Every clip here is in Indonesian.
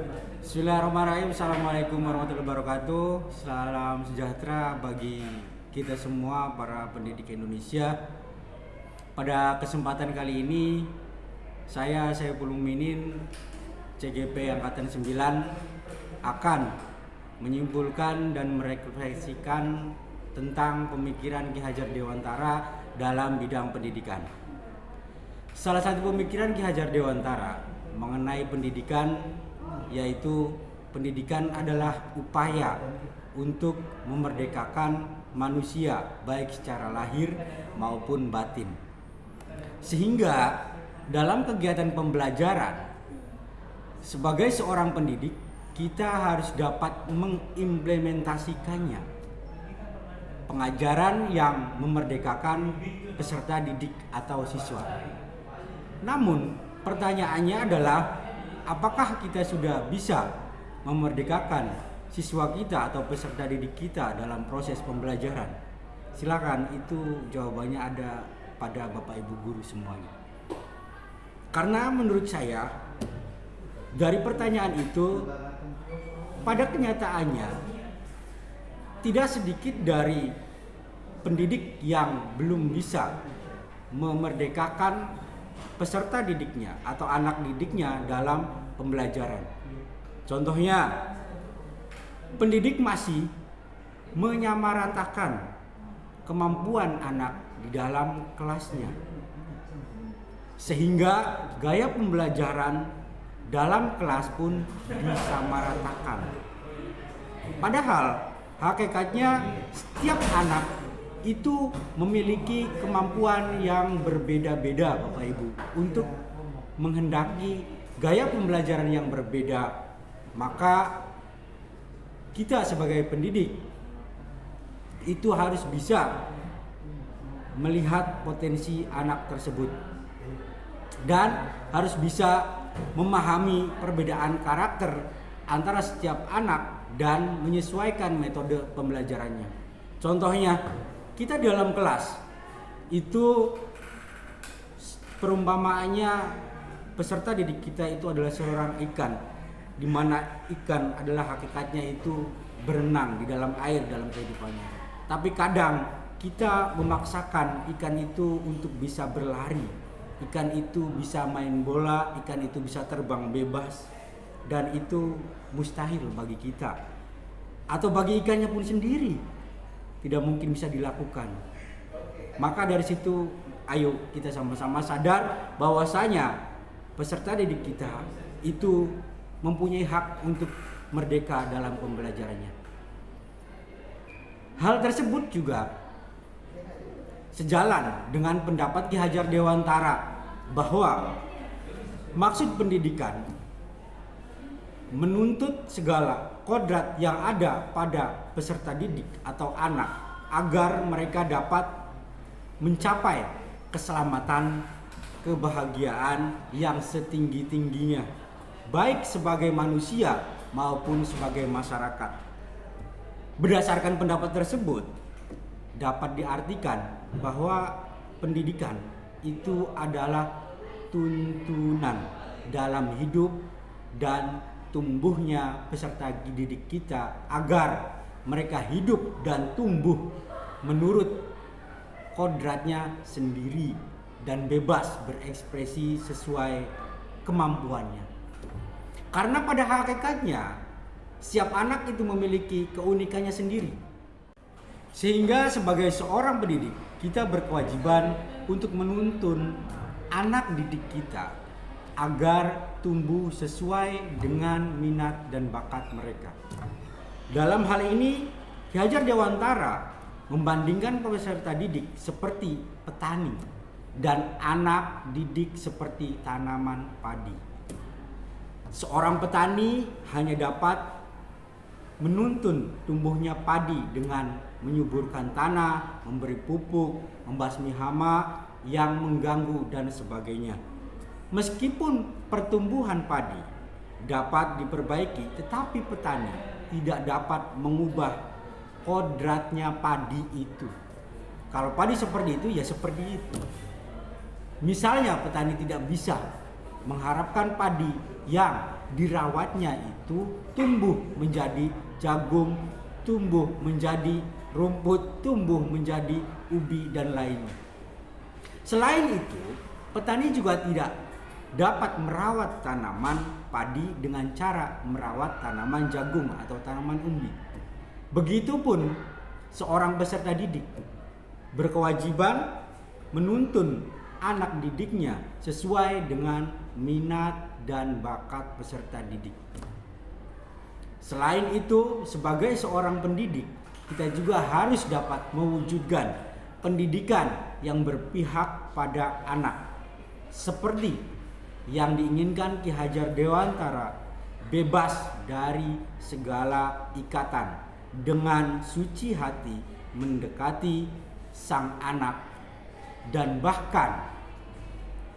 Bismillahirrahmanirrahim. Assalamualaikum warahmatullahi wabarakatuh. Salam sejahtera bagi kita semua para pendidik Indonesia. Pada kesempatan kali ini saya Saiful Mukminin CGP Angkatan 9 akan menyimpulkan dan merefleksikan tentang pemikiran Ki Hajar Dewantara dalam bidang pendidikan. Salah satu pemikiran Ki Hajar Dewantara mengenai pendidikan yaitu pendidikan adalah upaya untuk memerdekakan manusia baik secara lahir maupun batin. Sehingga dalam kegiatan pembelajaran sebagai seorang pendidik kita harus dapat mengimplementasikannya. Pengajaran yang memerdekakan peserta didik atau siswa. Namun pertanyaannya adalah apakah kita sudah bisa memerdekakan siswa kita atau peserta didik kita dalam proses pembelajaran? Silakan, itu jawabannya ada pada Bapak Ibu guru semuanya. Karena menurut saya dari pertanyaan itu pada kenyataannya tidak sedikit dari pendidik yang belum bisa memerdekakan peserta didiknya atau anak didiknya dalam pembelajaran. Contohnya, pendidik masih menyamaratakan kemampuan anak di dalam kelasnya, sehingga gaya pembelajaran dalam kelas pun disamaratakan. Padahal hakikatnya setiap anak itu memiliki kemampuan yang berbeda-beda Bapak Ibu untuk menghendaki gaya pembelajaran yang berbeda. Maka kita sebagai pendidik itu harus bisa melihat potensi anak tersebut dan harus bisa memahami perbedaan karakter antara setiap anak dan menyesuaikan metode pembelajarannya. Contohnya, kita dalam kelas itu perumpamaannya peserta didik kita itu adalah seorang ikan, di mana ikan adalah hakikatnya itu berenang di dalam air dalam kehidupannya. Tapi kadang kita memaksakan ikan itu untuk bisa berlari, ikan itu bisa main bola, ikan itu bisa terbang bebas, dan itu mustahil bagi kita atau bagi ikannya pun sendiri. Tidak mungkin bisa dilakukan. Maka dari situ ayo kita sama-sama sadar bahwasanya peserta didik kita itu mempunyai hak untuk merdeka dalam pembelajarannya. Hal tersebut juga sejalan dengan pendapat Ki Hajar Dewantara bahwa maksud pendidikan menuntut segala kodrat yang ada pada peserta didik atau anak agar mereka dapat mencapai keselamatan, kebahagiaan yang setinggi-tingginya baik sebagai manusia maupun sebagai masyarakat. Berdasarkan pendapat tersebut dapat diartikan bahwa pendidikan itu adalah tuntunan dalam hidup dan tumbuhnya peserta didik kita agar mereka hidup dan tumbuh menurut kodratnya sendiri dan bebas berekspresi sesuai kemampuannya. Karena pada hakikatnya setiap anak itu memiliki keunikannya sendiri. Sehingga sebagai seorang pendidik kita berkewajiban untuk menuntun anak didik kita agar tumbuh sesuai dengan minat dan bakat mereka. Dalam hal ini, Ki Hajar Dewantara membandingkan peserta didik seperti petani dan anak didik seperti tanaman padi. Seorang petani hanya dapat menuntun tumbuhnya padi dengan menyuburkan tanah, memberi pupuk, membasmi hama yang mengganggu dan sebagainya. Meskipun pertumbuhan padi dapat diperbaiki, tetapi petani tidak dapat mengubah kodratnya padi itu. Kalau padi seperti itu, ya seperti itu. Misalnya petani tidak bisa mengharapkan padi yang dirawatnya itu tumbuh menjadi jagung, tumbuh menjadi rumput, tumbuh menjadi ubi dan lainnya. Selain itu, petani juga tidak dapat merawat tanaman padi dengan cara merawat tanaman jagung atau tanaman umbi. Begitupun seorang peserta didik berkewajiban menuntun anak didiknya sesuai dengan minat dan bakat peserta didik. Selain itu, sebagai seorang pendidik, kita juga harus dapat mewujudkan pendidikan yang berpihak pada anak, seperti yang diinginkan Ki Hajar Dewantara, bebas dari segala ikatan, dengan suci hati mendekati sang anak, dan bahkan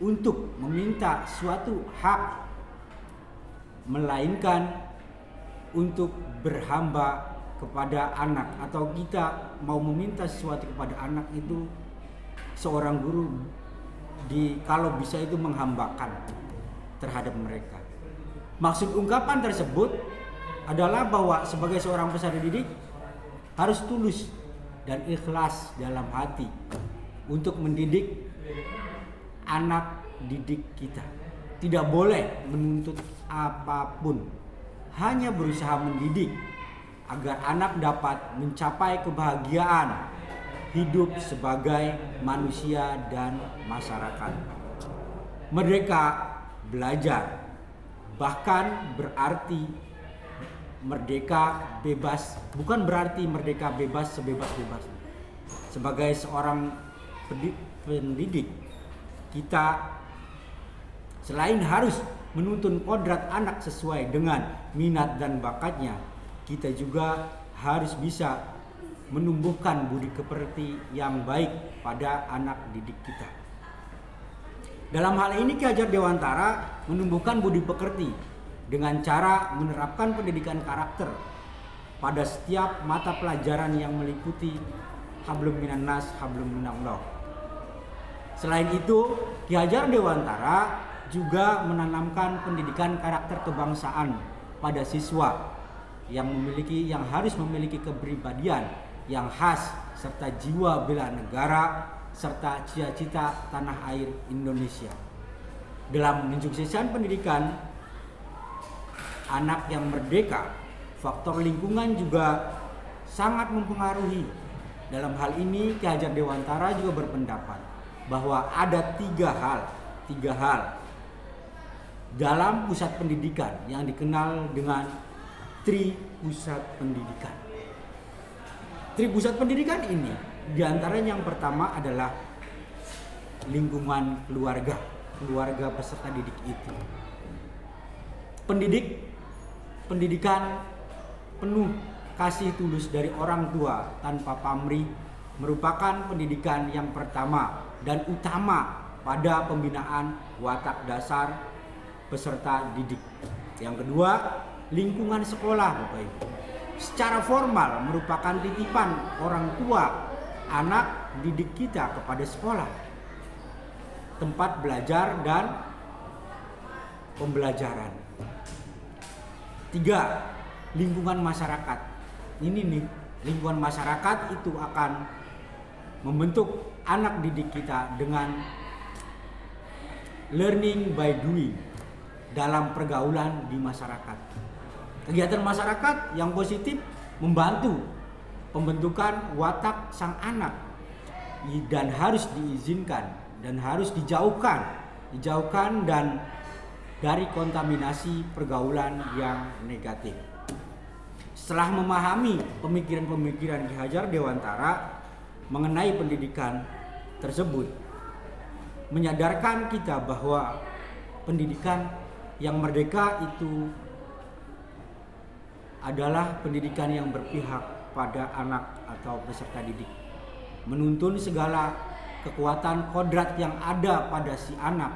untuk meminta suatu hak, melainkan untuk berhamba kepada anak. Atau kita mau meminta sesuatu kepada anak itu, seorang guru kalau bisa itu menghambakan terhadap mereka. Maksud ungkapan tersebut adalah bahwa sebagai seorang peserta didik harus tulus dan ikhlas dalam hati untuk mendidik anak didik kita. Tidak boleh menuntut apapun, hanya berusaha mendidik agar anak dapat mencapai kebahagiaan hidup sebagai manusia dan masyarakat. Merdeka belajar bahkan berarti merdeka bebas, bukan berarti merdeka bebas sebebas-bebas. Sebagai seorang pendidik, kita selain harus menuntun kodrat anak sesuai dengan minat dan bakatnya, kita juga harus bisa menumbuhkan budi pekerti yang baik pada anak didik kita. Dalam hal ini Ki Hajar Dewantara menumbuhkan budi pekerti dengan cara menerapkan pendidikan karakter pada setiap mata pelajaran yang meliputi hablum minan nas, hablum minallah. Selain itu, Ki Hajar Dewantara juga menanamkan pendidikan karakter kebangsaan pada siswa yang harus memiliki kepribadian yang khas serta jiwa bela negara serta cita-cita tanah air Indonesia. Dalam mensukseskan pendidikan anak yang merdeka, faktor lingkungan juga sangat mempengaruhi. Dalam hal ini Ki Hajar Dewantara juga berpendapat bahwa ada tiga hal dalam pusat pendidikan yang dikenal dengan Tri Pusat Pendidikan. Tri Pusat Pendidikan ini diantaranya yang pertama adalah lingkungan keluarga peserta didik itu. Pendidikan penuh kasih tulus dari orang tua tanpa pamrih merupakan pendidikan yang pertama dan utama pada pembinaan watak dasar peserta didik. Yang kedua, lingkungan sekolah, Bapak Ibu. Secara formal merupakan titipan orang tua anak didik kita kepada sekolah, tempat belajar dan pembelajaran. Tiga, lingkungan masyarakat. Ini nih, lingkungan masyarakat itu akan membentuk anak didik kita dengan learning by doing dalam pergaulan di masyarakat. Kegiatan masyarakat yang positif membantu pembentukan watak sang anak dan harus diizinkan dan harus dijauhkan dan dari kontaminasi pergaulan yang negatif. Setelah memahami pemikiran-pemikiran Ki Hajar Dewantara mengenai pendidikan tersebut, menyadarkan kita bahwa pendidikan yang merdeka itu adalah pendidikan yang berpihak pada anak atau peserta didik, menuntun segala kekuatan kodrat yang ada pada si anak,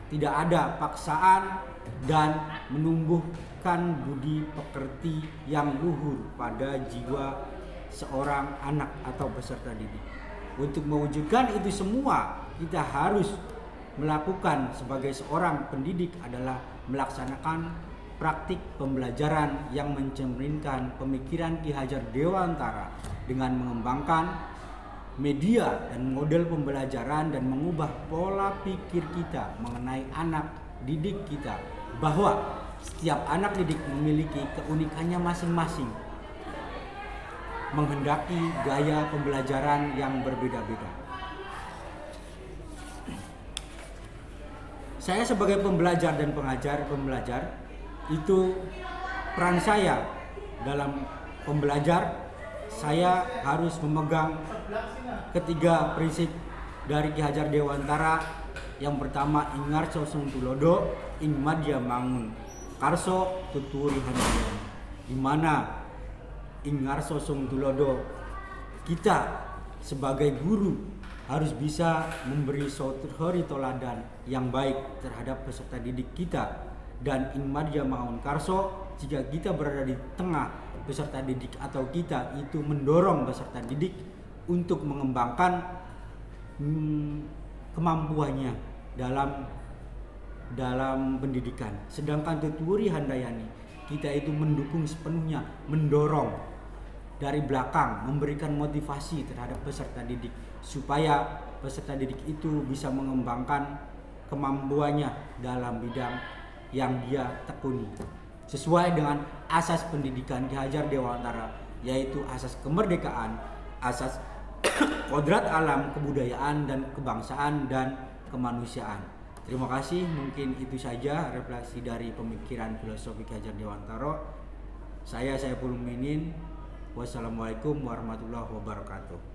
tidak ada paksaan, dan menumbuhkan budi pekerti yang luhur pada jiwa seorang anak atau peserta didik. Untuk mewujudkan itu semua, kita harus melakukan sebagai seorang pendidik adalah melaksanakan praktik pembelajaran yang mencerminkan pemikiran Ki Hajar Dewantara dengan mengembangkan media dan model pembelajaran dan mengubah pola pikir kita mengenai anak didik kita, bahwa setiap anak didik memiliki keunikannya masing-masing, menghendaki gaya pembelajaran yang berbeda-beda. Saya sebagai pembelajar dan pembelajar itu peran saya dalam pembelajar, saya harus memegang ketiga prinsip dari Ki Hajar Dewantara. Yang pertama, Ingarso Sung Tulodo, ing madya mangun karso tuturi handayani, di mana Ingarso Sung Tulodo, kita sebagai guru harus bisa memberi suatu toladan yang baik terhadap peserta didik kita, dan ing madya mangun karso, jika kita berada di tengah peserta didik atau kita itu mendorong peserta didik untuk mengembangkan kemampuannya dalam pendidikan. Sedangkan tuturi handayani, kita itu mendukung sepenuhnya, mendorong dari belakang, memberikan motivasi terhadap peserta didik supaya peserta didik itu bisa mengembangkan kemampuannya dalam bidang yang dia tekuni sesuai dengan asas pendidikan Ki Hajar Dewantara, yaitu asas kemerdekaan, asas kodrat alam, kebudayaan dan kebangsaan dan kemanusiaan. Terima kasih, mungkin itu saja refleksi dari pemikiran filosofi Ki Hajar Dewantara. Saya Saiful Mukminin. Wassalamualaikum warahmatullahi wabarakatuh.